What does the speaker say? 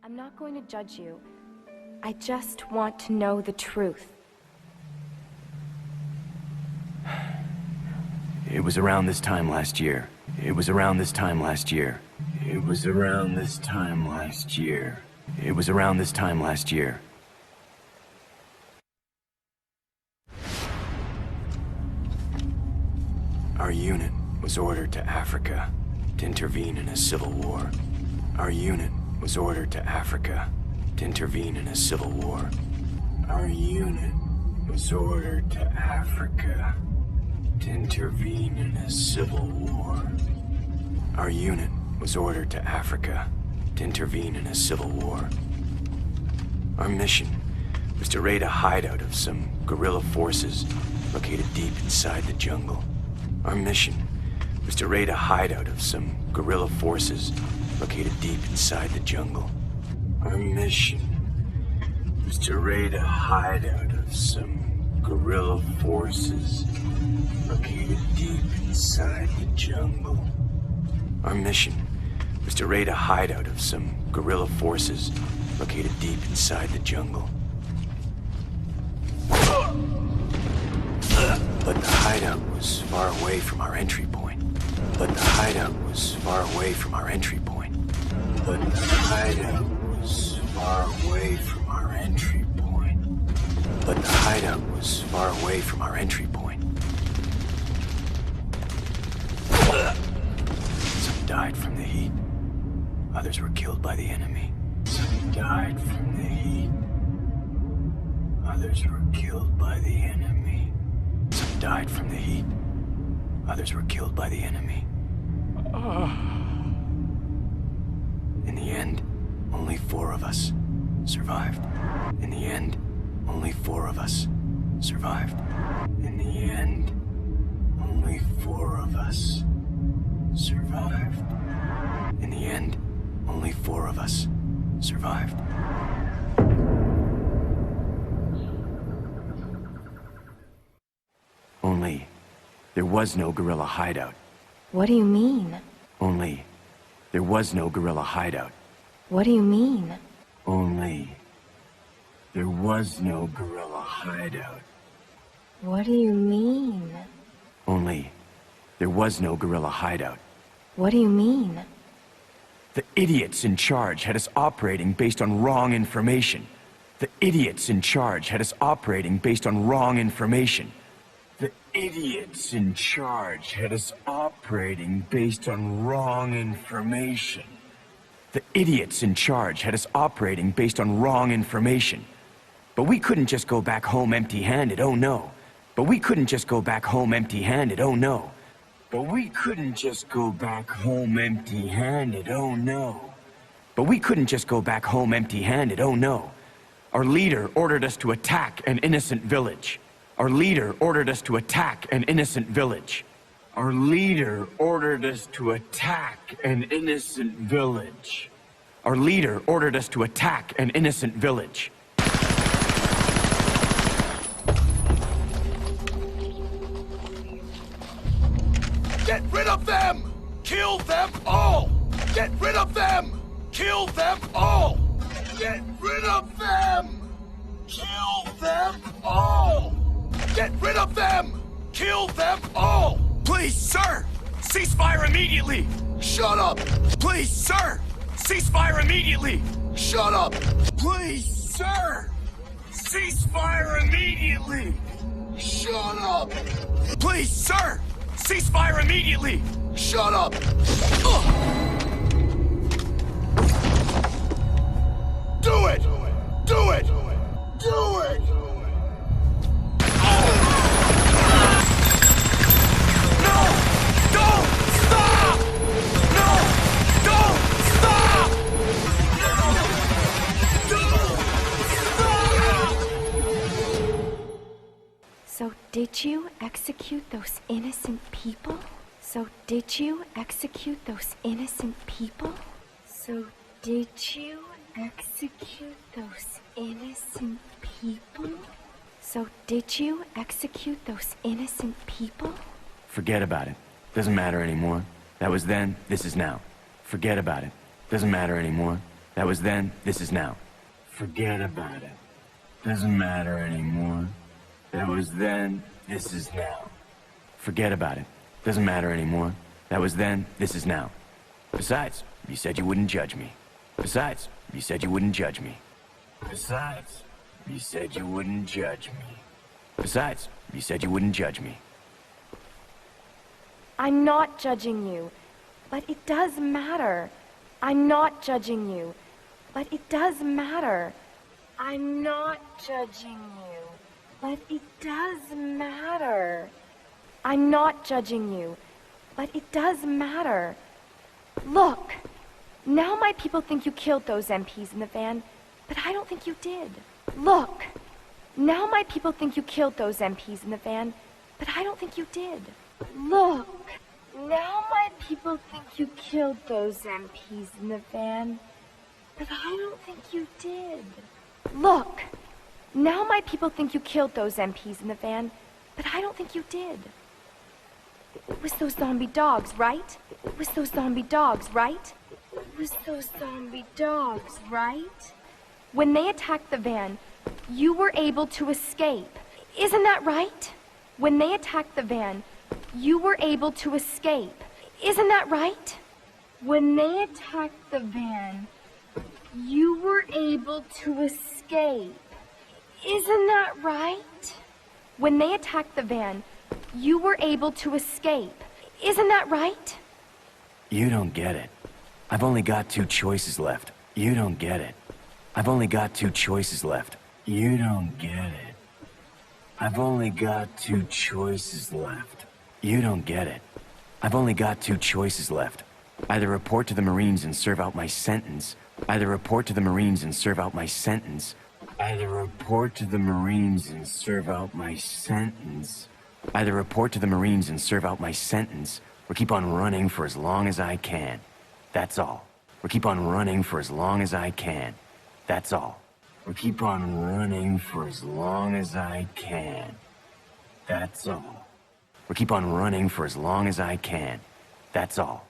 I'm not going to judge you. I just want to know the truth. It was around this time last year. It was around this time last year. It was around this time last year. It was around this time last year. Our unit was ordered to Africa to intervene in a civil war. Our unit was ordered to Africa to intervene in a civil war. Our unit was ordered to Africa to intervene in a civil war. Our unit was ordered to Africa to intervene in a civil war. Our mission was to raid a hideout of some guerrilla forces located deep inside the jungle. Our mission was to raid a hideout of some guerrilla forces located deep inside the jungle. Our mission was to raid a hideout of some guerrilla forces located deep inside the jungle. Our mission was to raid a hideout of some guerrilla forces located deep inside the jungle. But the hideout was far away from our entry point. But the hideout was far away from our entry point. But the hideout was far away from our entry point. But the hideout was far away from our entry point. Some died from the heat. Others were killed by the enemy. Some died from the heat. Others were killed by the enemy. Some died from the heat. Others were killed by the enemy. In the end, only 4 of us survived. In the end, only 4 of us survived. In the end, only 4 of us survived. In the end, only 4 of us survived. Only there was no guerrilla hideout. What do you mean? Only there was no guerrilla hideout. What do you mean? Only there was no guerrilla hideout. What do you mean? Only there was no guerrilla hideout. What do you mean? The idiots in charge had us operating based on wrong information. The idiots in charge had us operating based on wrong information. The idiots in charge had us operating based on wrong information. The idiots in charge had us operating based on wrong information. But we couldn't just go back home empty-handed, oh no. But we couldn't just go back home empty-handed, oh no. But we couldn't just go back home empty-handed, oh no. But we couldn't just go back home empty-handed, oh no. Our leader ordered us to attack an innocent village. Our leader ordered us to attack an innocent village. Our leader ordered us to attack an innocent village. Our leader ordered us to attack an innocent village. Get rid of them! Kill them all! Get rid of them! Kill them all! Get rid of them! Kill them all! Get rid of them! Kill them all! Please, sir! Ceasefire immediately! Shut up! Please, sir! Ceasefire immediately! Shut up! Please, sir! Ceasefire immediately! Shut up! Please, sir! Ceasefire immediately! Shut up! Do it! Do it! Do it! No! Don't stop! No! Don't stop! No! Don't stop! So did you execute those innocent people? So did you execute those innocent people? So did you execute those innocent people? So did you execute those innocent people? Forget about it. Doesn't matter anymore. That was then, this is now. Forget about it. Doesn't matter anymore. That was then, this is now. Forget about it. Doesn't matter anymore. That was then, this is now. Forget about it. Doesn't matter anymore. That was then, this is now. Besides, you said you wouldn't judge me. Besides, you said you wouldn't judge me. Besides, you said you wouldn't judge me. Besides, you said you wouldn't judge me. I'm not judging you, but it does matter. I'm not judging you, but it does matter. I'm not judging you, but it does matter. I'm not judging you, but it does matter. Look, now my people think you killed those MPs in the van, but I don't think you did. Look, now my people think you killed those MPs in the van, but I don't think you did. Look, now my people think you killed those MPs in the van, but I don't think you did. Look, now my people think you killed those MPs in the van, but I don't think you did. It was those zombie dogs, right? It was those zombie dogs, right? It was those zombie dogs, right? When they attacked the van, you were able to escape. Isn't that right? When they attacked the van, you were able to escape. Isn't that right? When they attacked the van, you were able to escape. Isn't that right? When they attacked the van, you were able to escape. Isn't that right? You don't get it. I've only got two choices left. You don't get it. I've only got two choices left. You don't get it. I've only got two choices left. You don't get it. I've only got two choices left. Either report to the Marines and serve out my sentence. Either report to the Marines and serve out my sentence. Either report to the Marines and serve out my sentence. Either report to the Marines and serve out my sentence, or keep on running for as long as I can. That's all. Or keep on running for as long as I can. That's all. Or keep on running for as long as I can. That's all. Or keep on running for as long as I can. That's all.